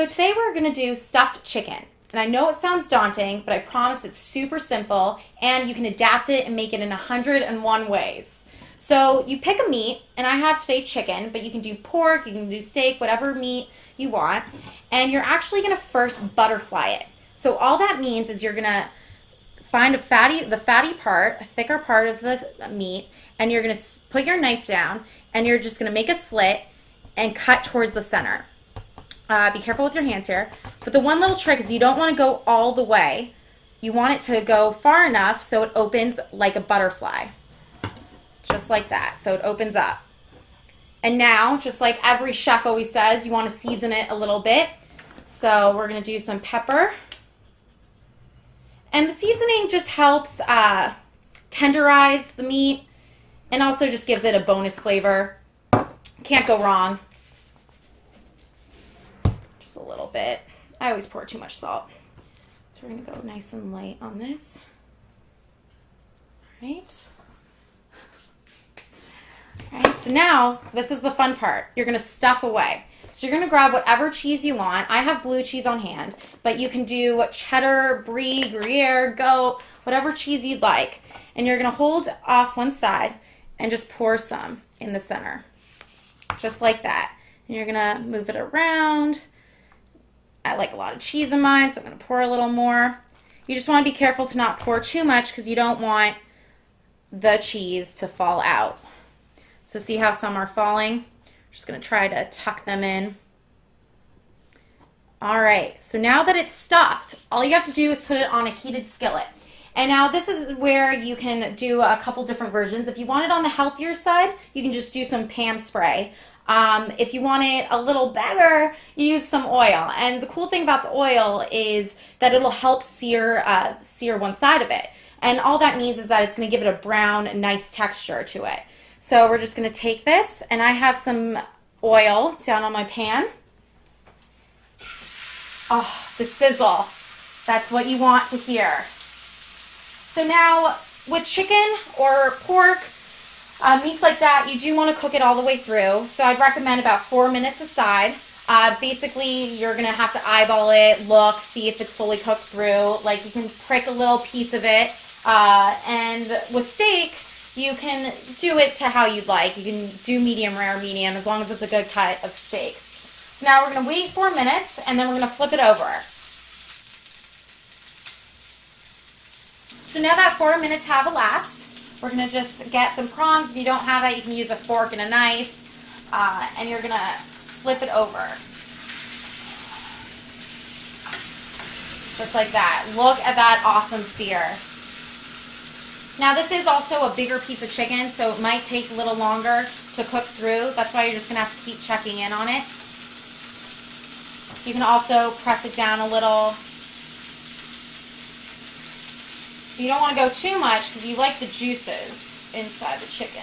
So today we're going to do stuffed chicken. And I know it sounds daunting, but I promise it's super simple and you can adapt it and make it in 101 ways. So you pick a meat, and I have today chicken, but you can do pork, you can do steak, whatever meat you want. And you're actually going to first butterfly it. So all that means is you're going to find the fatty part, a thicker part of the meat, and you're going to put your knife down and you're just going to make a slit and cut towards the center. Be careful with your hands here. But the one little trick is you don't want to go all the way. You want it to go far enough so it opens like a butterfly. Just like that. So it opens up. And now, just like every chef always says, you want to season it a little bit. So we're going to do some pepper. And the seasoning just helps tenderize the meat and also just gives it a bonus flavor. Can't go wrong. Just a little bit. I always pour too much salt. So we're going to go nice and light on this. All right. All right, so now this is the fun part. You're going to stuff away. So you're going to grab whatever cheese you want. I have blue cheese on hand, but you can do cheddar, brie, Gruyere, goat, whatever cheese you'd like. And you're going to hold off one side and just pour some in the center. Just like that. And you're going to move it around. I like a lot of cheese in mine, so I'm going to pour a little more. You just want to be careful to not pour too much because you don't want the cheese to fall out. So see how some are falling? I'm just going to try to tuck them in. All right, so now that it's stuffed, all you have to do is put it on a heated skillet. And now this is where you can do a couple different versions. If you want it on the healthier side, you can just do some Pam spray. If you want it a little better, you use some oil. And the cool thing about the oil is that it'll help sear one side of it. And all that means is that it's going to give it a brown, nice texture to it. So we're just going to take this, and I have some oil down on my pan. Oh, the sizzle. That's what you want to hear. So now, with chicken or pork, meats like that, you do want to cook it all the way through. So I'd recommend about 4 minutes aside. Basically, you're going to have to eyeball it, look, see if it's fully cooked through. Like, you can prick a little piece of it. And with steak, you can do it to how you'd like. You can do medium rare, medium, as long as it's a good cut of steak. So now we're going to wait 4 minutes, and then we're going to flip it over. So now that 4 minutes have elapsed, we're going to just get some prongs. If you don't have that, you can use a fork and a knife, and you're going to flip it over. Just like that. Look at that awesome sear. Now this is also a bigger piece of chicken, so it might take a little longer to cook through. That's why you're just going to have to keep checking in on it. You can also press it down a little. You don't want to go too much because you like the juices inside the chicken.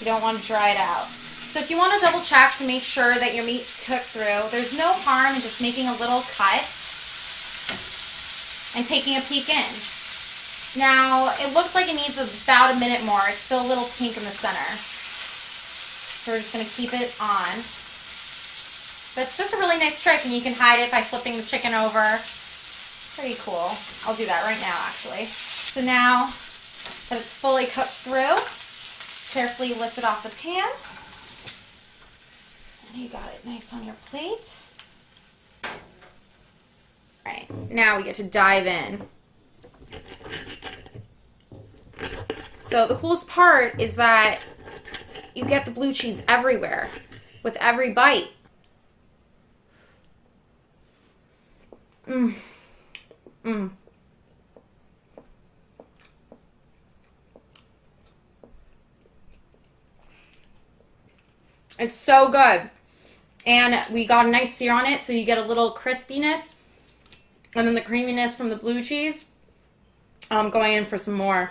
You don't want to dry it out. So if you want to double check to make sure that your meat's cooked through, there's no harm in just making a little cut and taking a peek in. Now, it looks like it needs about a minute more. It's still a little pink in the center. So we're just going to keep it on. That's just a really nice trick, and you can hide it by flipping the chicken over. Pretty cool. I'll do that right now, actually. So now that it's fully cooked through, carefully lift it off the pan. And you got it nice on your plate. All right, now we get to dive in. So the coolest part is that you get the blue cheese everywhere with every bite. Mmm. Mmm. It's so good. And we got a nice sear on it, so you get a little crispiness. And then the creaminess from the blue cheese. I'm going in for some more.